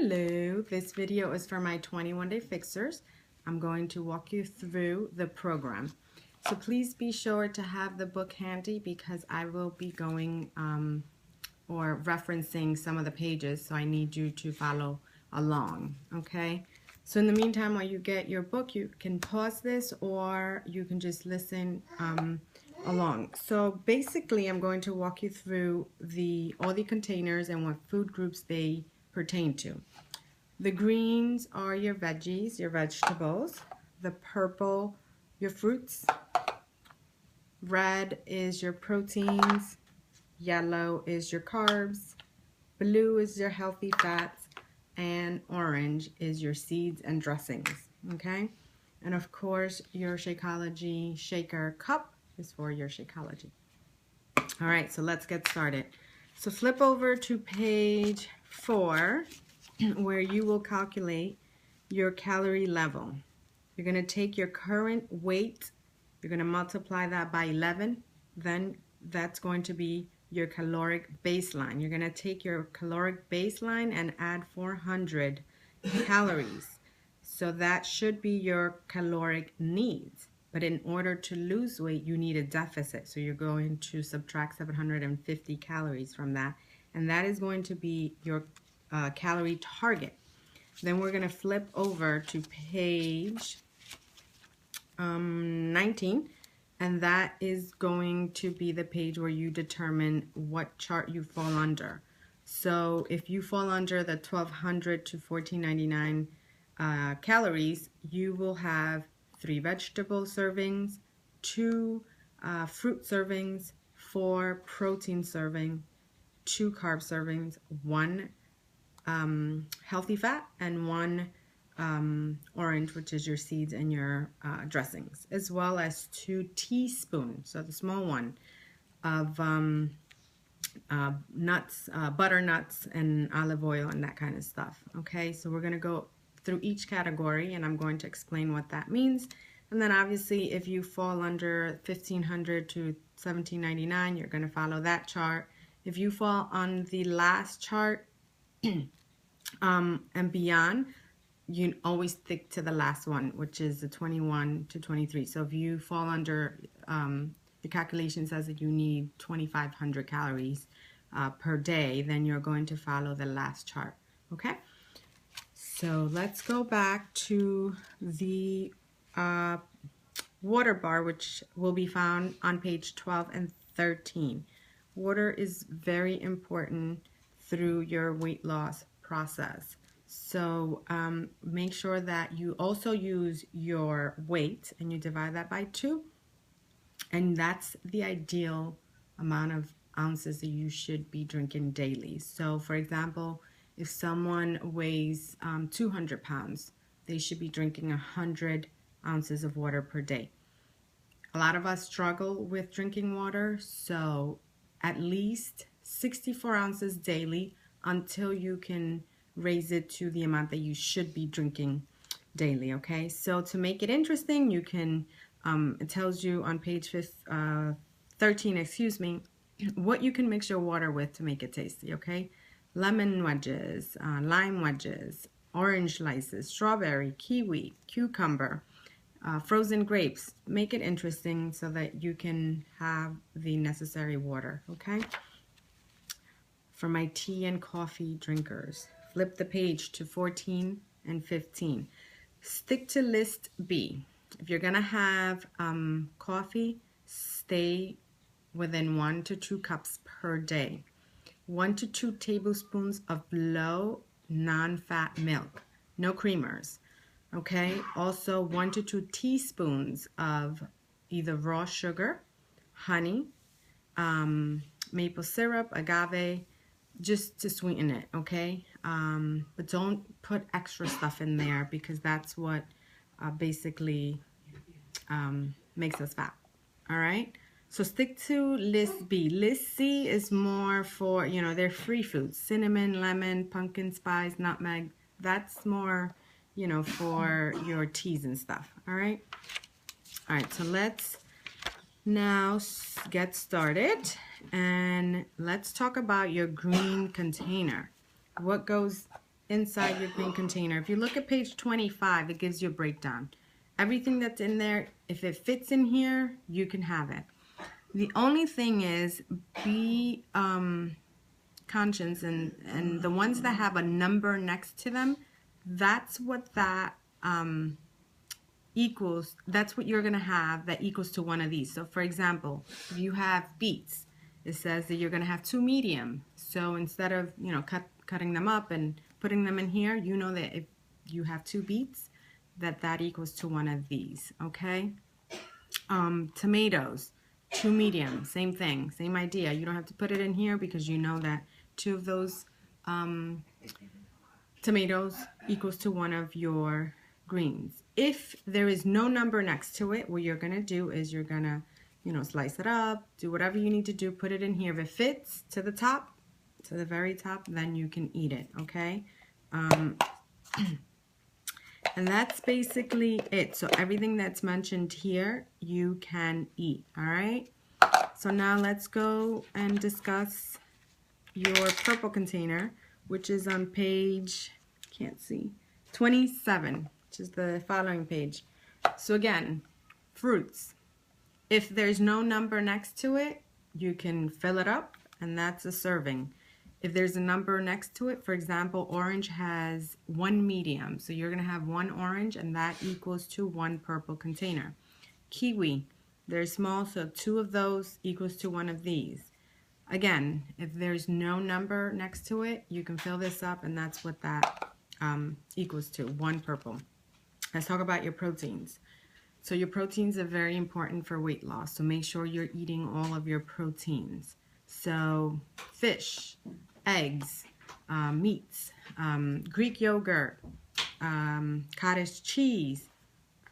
Hello, this video is for my 21-day fixers. I'm going to walk you through the program. So please be sure to have the book handy because I will be going or referencing some of the pages, so I need you to follow along, okay? So in the meantime, while you get your book, you can pause this or you can just listen along. So basically, I'm going to walk you through all the containers and what food groups they pertain to. The greens are your veggies, your vegetables. The purple, your fruits. Red is your proteins. Yellow is your carbs. Blue is your healthy fats. And orange is your seeds and dressings, okay? And of course, your Shakeology shaker cup is for your Shakeology. All right, so let's get started. So flip over to page 4, where you will calculate your calorie level. You're going to take your current weight, you're going to multiply that by 11, then that's going to be your caloric baseline. You're going to take your caloric baseline and add 400 calories. So that should be your caloric needs. But in order to lose weight, you need a deficit. So you're going to subtract 750 calories from that. And that is going to be your calorie target. Then we're going to flip over to page 19. And that is going to be the page where you determine what chart you fall under. So if you fall under the 1,200 to 1,499 calories, you will have 3 vegetable servings, 2 fruit servings, 4 protein servings, 2 carb servings, 1 healthy fat, and 1 orange, which is your seeds and your dressings, as well as 2 teaspoons, so the small one, of nuts, butternuts and olive oil and that kind of stuff. Okay, so we're going to go through each category and I'm going to explain what that means. And then obviously if you fall under 1,500 to 1,799, you're going to follow that chart. If you fall on the last chart and beyond, you always stick to the last one, which is the 21 to 23. So if you fall under, the calculation says that you need 2,500 calories per day, then you're going to follow the last chart, okay? So let's go back to the water bar, which will be found on page 12 and 13. Water is very important through your weight loss process. So make sure that you also use your weight and you divide that by 2. And that's the ideal amount of ounces that you should be drinking daily. So for example, if someone weighs 200 pounds, they should be drinking 100 ounces of water per day. A lot of us struggle with drinking water, so at least 64 ounces daily until you can raise it to the amount that you should be drinking daily, okay? So to make it interesting, you can, it tells you on page 13, excuse me, what you can mix your water with to make it tasty, okay? Lemon wedges, lime wedges, orange slices, strawberry, kiwi, cucumber, frozen grapes. Make it interesting so that you can have the necessary water, okay? For my tea and coffee drinkers, flip the page to 14 and 15. Stick to list B. If you're gonna have coffee, stay within 1 to 2 cups per day. 1 to 2 tablespoons of low non-fat milk, no creamers, okay? Also 1 to 2 teaspoons of either raw sugar, honey, maple syrup, agave, just to sweeten it, okay? But don't put extra stuff in there because that's what basically makes us fat, all right? So stick to list B. List C is more for, you know, they're free foods. Cinnamon, lemon, pumpkin spice, nutmeg. That's more, you know, for your teas and stuff, all right? All right, so let's now get started and let's talk about your green container. What goes inside your green container. If you look at page 25, it gives you a breakdown. Everything that's in there, if it fits in here, you can have it. The only thing is, be conscious, and the ones that have a number next to them, that's what that equals. That's what you're gonna have that equals to one of these. So for example, if you have beets, it says that you're gonna have 2 medium. So instead of, you know, cutting them up and putting them in here, you know that if you have 2 beets, that equals to one of these. Okay. Tomatoes, 2 medium, same thing, same idea. You don't have to put it in here because you know that 2 of those tomatoes equals to one of your greens. If there is no number next to it, what you're gonna do is you're gonna, you know, slice it up, do whatever you need to do, put it in here. If it fits to the top, to the very top, then you can eat it, okay? And that's basically it. So everything that's mentioned here, you can eat, all right? So now let's go and discuss your purple container, which is on page, can't see, 27, which is the following page. So again, fruits. If there's no number next to it, you can fill it up, and that's a serving. If there's a number next to it, for example, orange has 1 medium, so you're gonna have 1 orange, and that equals to 1 purple container. Kiwi, they're small, so 2 of those equals to 1 of these. Again, if there's no number next to it, you can fill this up, and that's what that equals to, 1 purple. Let's talk about your proteins. So your proteins are very important for weight loss, so make sure you're eating all of your proteins. So fish, eggs, meats, Greek yogurt, cottage cheese.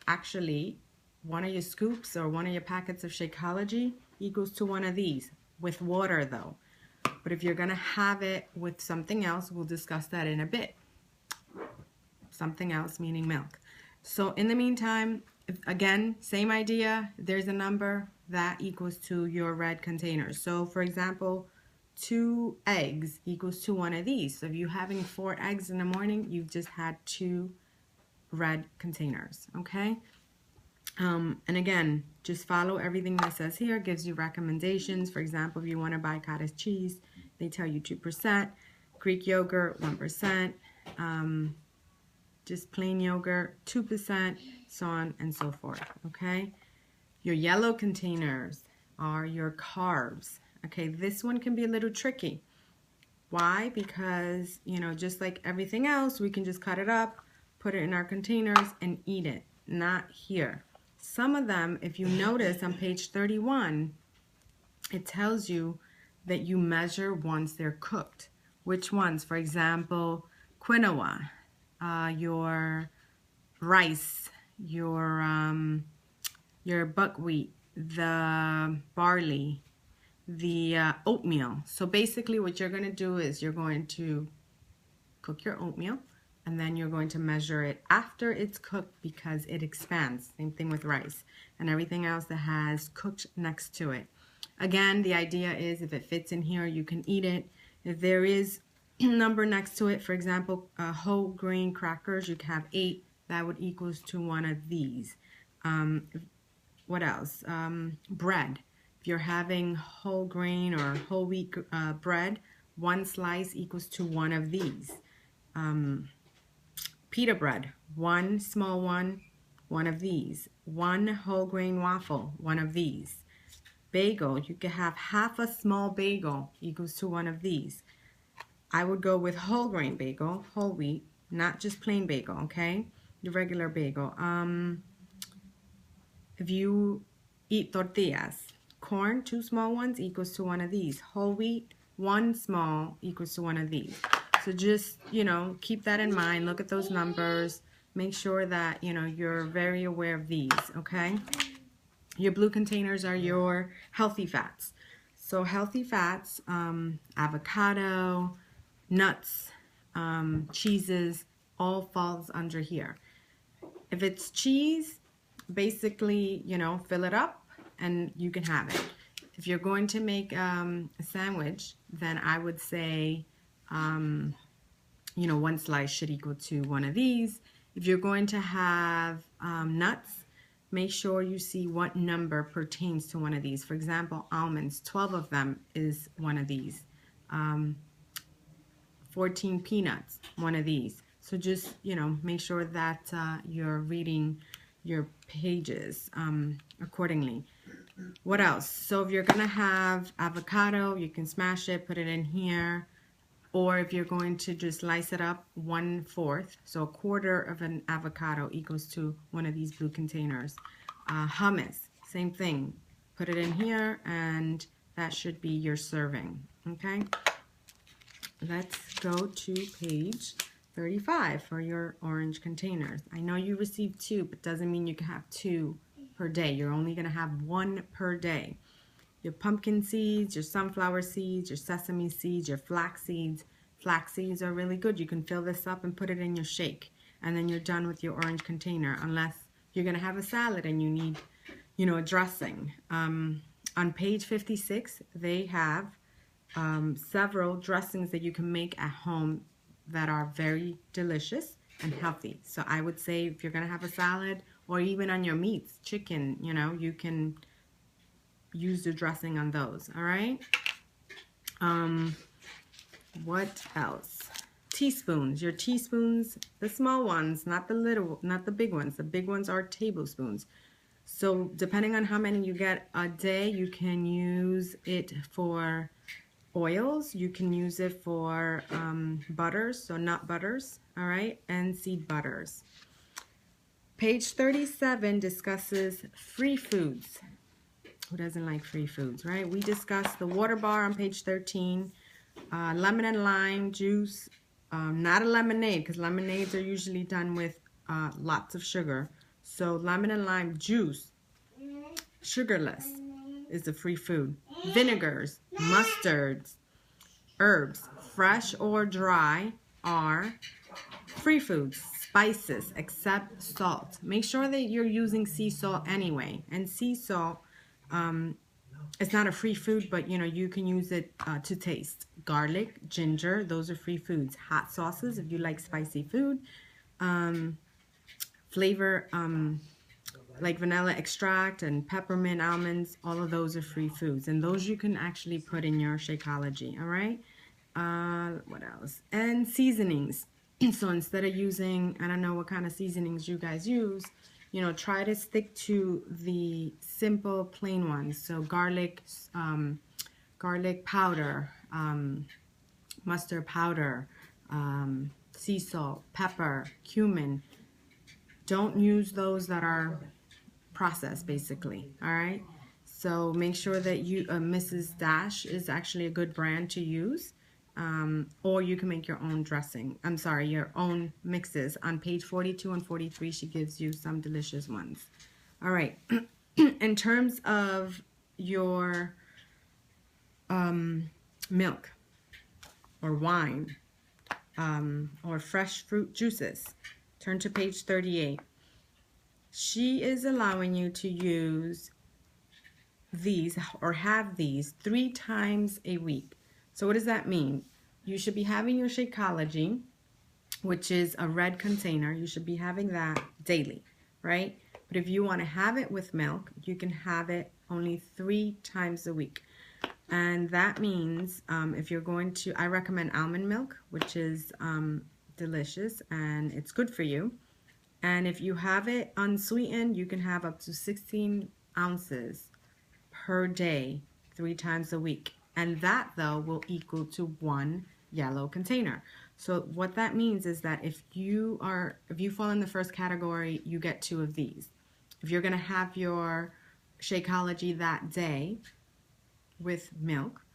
Actually, one of your scoops or one of your packets of Shakeology equals to 1 of these, with water though. But if you're gonna have it with something else, we'll discuss that in a bit. Something else meaning milk. So in the meantime, again, same idea, there's a number that equals to your red containers. So for example, 2 eggs equals to 1 of these. So if you're having 4 eggs in the morning, you've just had 2 red containers, okay? And again, just follow everything that says here. It gives you recommendations. For example, if you want to buy cottage cheese, they tell you 2%. Greek yogurt, 1%. Just plain yogurt, 2%, so on and so forth, okay? Your yellow containers are your carbs. Okay, this one can be a little tricky. Why? Because, you know, just like everything else, we can just cut it up, put it in our containers, and eat it. Not here. Some of them, if you notice on page 31, it tells you that you measure once they're cooked. Which ones? For example, quinoa, your rice, your buckwheat, the barley, the oatmeal. So basically what you're going to do is you're going to cook your oatmeal, and then you're going to measure it after it's cooked because it expands. Same thing with rice and everything else that has cooked next to it. Again, the idea is if it fits in here, you can eat it. If there is a number next to it, for example, whole grain crackers, you can have 8. That would equals to 1 of these. What else? Bread. If you're having whole grain or whole wheat bread, 1 slice equals to 1 of these. Pita bread, 1 small one, 1 of these. 1 whole grain waffle, 1 of these. Bagel, you could have half a small bagel equals to 1 of these. I would go with whole grain bagel, whole wheat, not just plain bagel, okay? The regular bagel. If you eat tortillas, corn, 2 small ones equals to 1 of these. Whole wheat, 1 small equals to 1 of these. So just, you know, keep that in mind. Look at those numbers. Make sure that, you know, you're very aware of these, okay? Your blue containers are your healthy fats. So healthy fats, avocado, nuts, cheeses, all falls under here. If it's cheese, basically, you know, fill it up and you can have it. If you're going to make a sandwich, then I would say one slice should equal to one of these. If you're going to have nuts, make sure you see what number pertains to one of these. For example, almonds, 12 of them is one of these. 14 peanuts, one of these. So just, make sure that you're reading your pages accordingly. What else? So if you're going to have avocado, you can smash it, put it in here. Or if you're going to just slice it up, 1/4. So a quarter of an avocado equals to one of these blue containers. Hummus, same thing. Put it in here and that should be your serving. Okay? Let's go to page 35 for your orange containers. I know you received 2, but doesn't mean you can have 2 per day. You're only going to have 1 per day. Your pumpkin seeds, your sunflower seeds, your sesame seeds, your flax seeds. Flax seeds are really good. You can fill this up and put it in your shake. And then you're done with your orange container, unless you're going to have a salad and you need, a dressing. On page 56, they have several dressings that you can make at home that are very delicious and healthy. So I would say if you're going to have a salad or even on your meats, chicken, you can use the dressing on those. All right. What else? Teaspoons. Your teaspoons, the small ones, not the big ones. The big ones are tablespoons. So depending on how many you get a day, you can use it for oils. You can use it for butters, so nut butters, all right, and seed butters. Page 37 discusses free foods. Who doesn't like free foods, right? We discussed the water bar on page 13, lemon and lime juice, not a lemonade, because lemonades are usually done with lots of sugar. So lemon and lime juice, sugarless, is a free food. Vinegars, mustards, herbs, fresh or dry, are free foods. Spices, except salt. Make sure that you're using sea salt anyway. And sea salt, it's not a free food, but you can use it to taste. Garlic, ginger, those are free foods. Hot sauces, if you like spicy food. Flavor, like vanilla extract and peppermint almonds, all of those are free foods. And those you can actually put in your Shakeology, all right? What else? And seasonings. So instead of using, I don't know what kind of seasonings you guys use, try to stick to the simple plain ones. So garlic powder, mustard powder, sea salt, pepper, cumin. Don't use those that are processed, basically, all right? So make sure that Mrs. Dash is actually a good brand to use. Or you can make your own dressing. I'm sorry, your own mixes. On page 42 and 43, she gives you some delicious ones. All right. In terms of your milk or wine or fresh fruit juices, turn to page 38. She is allowing you to use these or have these 3 times a week. So what does that mean? You should be having your Shakeology, which is a red container. You should be having that daily, right? But if you want to have it with milk, you can have it only 3 times a week. And that means if you're going to, I recommend almond milk, which is delicious and it's good for you. And if you have it unsweetened, you can have up to 16 ounces per day, 3 times a week. And that, though, will equal to 1 yellow container. So what that means is that if you fall in the first category, you get 2 of these. If you're going to have your Shakeology that day with milk,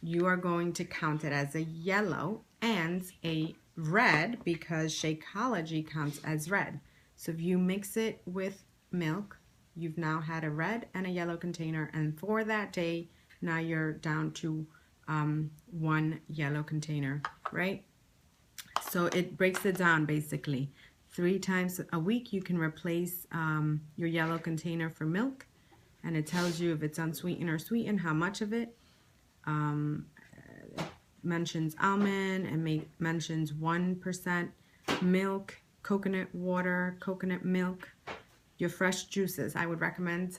you are going to count it as a yellow and a red, because Shakeology counts as red. So if you mix it with milk, you've now had a red and a yellow container, and for that day, now you're down to 1 yellow container, right? So it breaks it down basically. 3 times a week you can replace your yellow container for milk, and it tells you if it's unsweetened or sweetened, how much of it. mentions almond, and mentions 1% milk, coconut water, coconut milk. Your fresh juices, I would recommend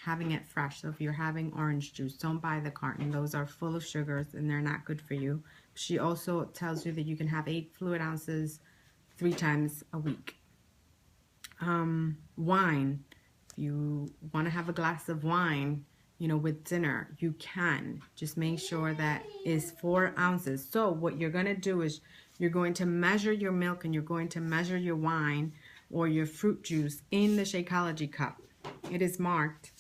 having it fresh. So if you're having orange juice, don't buy the carton. Those are full of sugars and they're not good for you. She also tells you that you can have 8 fluid ounces 3 times a week. Wine, if you want to have a glass of wine, you know, with dinner, you can. Just make sure that is 4 ounces. So what you're going to do is you're going to measure your milk and you're going to measure your wine or your fruit juice in the Shakeology cup. It is marked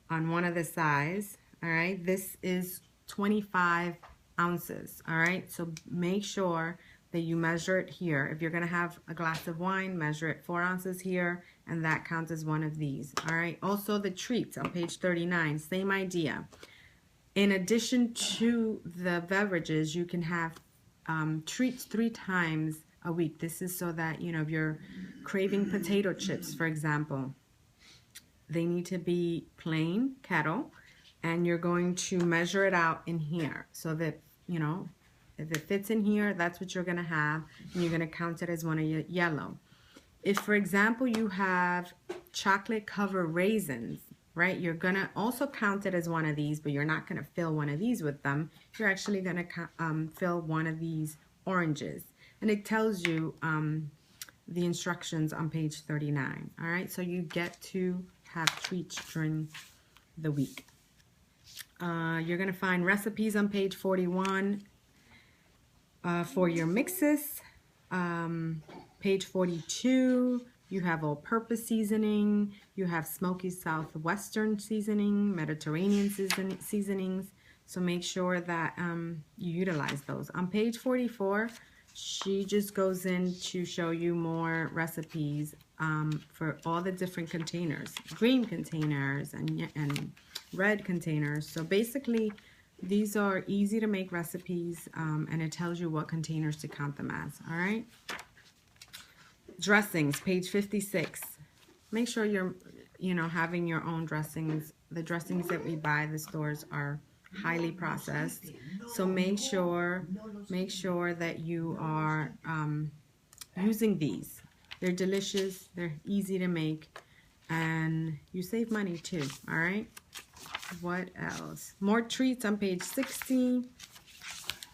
on one of the sides. All right, this is 25 ounces. All right, so make sure that you measure it here. If you're going to have a glass of wine, measure it 4 ounces here, and that counts as one of these. All right, also the treats on page 39, same idea. In addition to the beverages, you can have treats 3 times a week. This is so that, you know, if you're craving potato chips, for example, they need to be plain kettle, and you're going to measure it out in here so that, you know, if it fits in here, that's what you're going to have, and you're going to count it as one of your yellow. If, for example, you have chocolate covered raisins, right, you're going to also count it as one of these, but you're not going to fill one of these with them. You're actually going to fill one of these oranges. And it tells you the instructions on page 39. All right, so you get to have treats during the week. You're going to find recipes on page 41 for your mixes. Page 42, you have all-purpose seasoning, you have smoky southwestern seasoning, Mediterranean seasonings, so make sure that you utilize those. On page 44, she just goes in to show you more recipes for all the different containers, green containers and red containers. So basically, these are easy to make recipes, and it tells you what containers to count them as, all right? Dressings, page 56. Make sure you're, you know, having your own dressings. The dressings that we buy at the stores are highly processed. So make sure that you are using these. They're delicious, they're easy to make, and you save money too, all right? What else? More treats on page 60.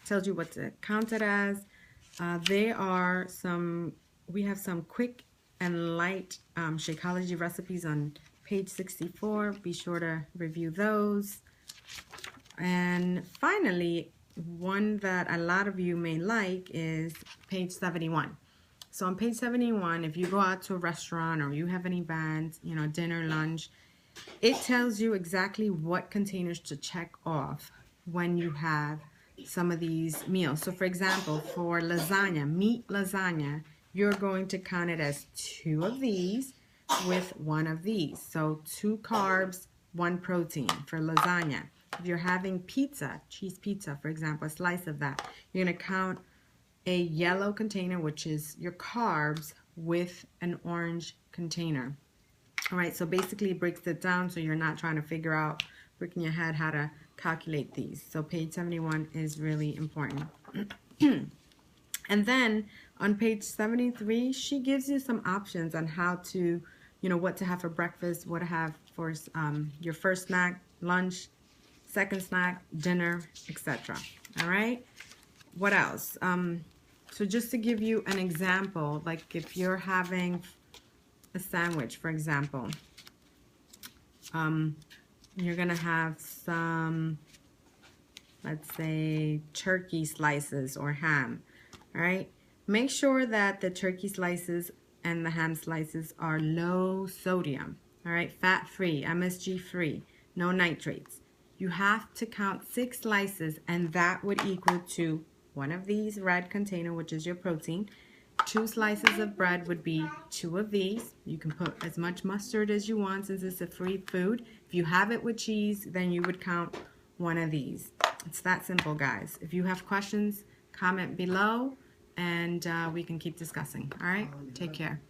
Tells you what to count it as. We have some quick and light Shakeology recipes on page 64. Be sure to review those. And finally, one that a lot of you may like is page 71. So on page 71, if you go out to a restaurant or you have an event, you know, dinner, lunch, it tells you exactly what containers to check off when you have some of these meals. So for example, for lasagna, meat lasagna, you're going to count it as 2 of these with 1 of these. So 2 carbs, 1 protein for lasagna. If you're having pizza, cheese pizza, for example, a slice of that, you're going to count a yellow container, which is your carbs, with an orange container. All right, so basically it breaks it down so you're not trying to figure out, breaking your head, how to calculate these. So page 71 is really important. And then on page 73, she gives you some options on how to, you know, what to have for breakfast, what to have for your first snack, lunch, second snack, dinner, etc. All right, what else? So just to give you an example, like if you're having a sandwich, for example, you're gonna have some, let's say, turkey slices or ham. All right, make sure that the turkey slices and the ham slices are low sodium, all right, fat-free, MSG-free, no nitrates. You have to count 6 slices, and that would equal to 1 of these red container, which is your protein. 2 slices of bread would be 2 of these. You can put as much mustard as you want since it's a free food. If you have it with cheese, then you would count 1 of these. It's that simple, guys. If you have questions, comment below, and we can keep discussing. All right, take care.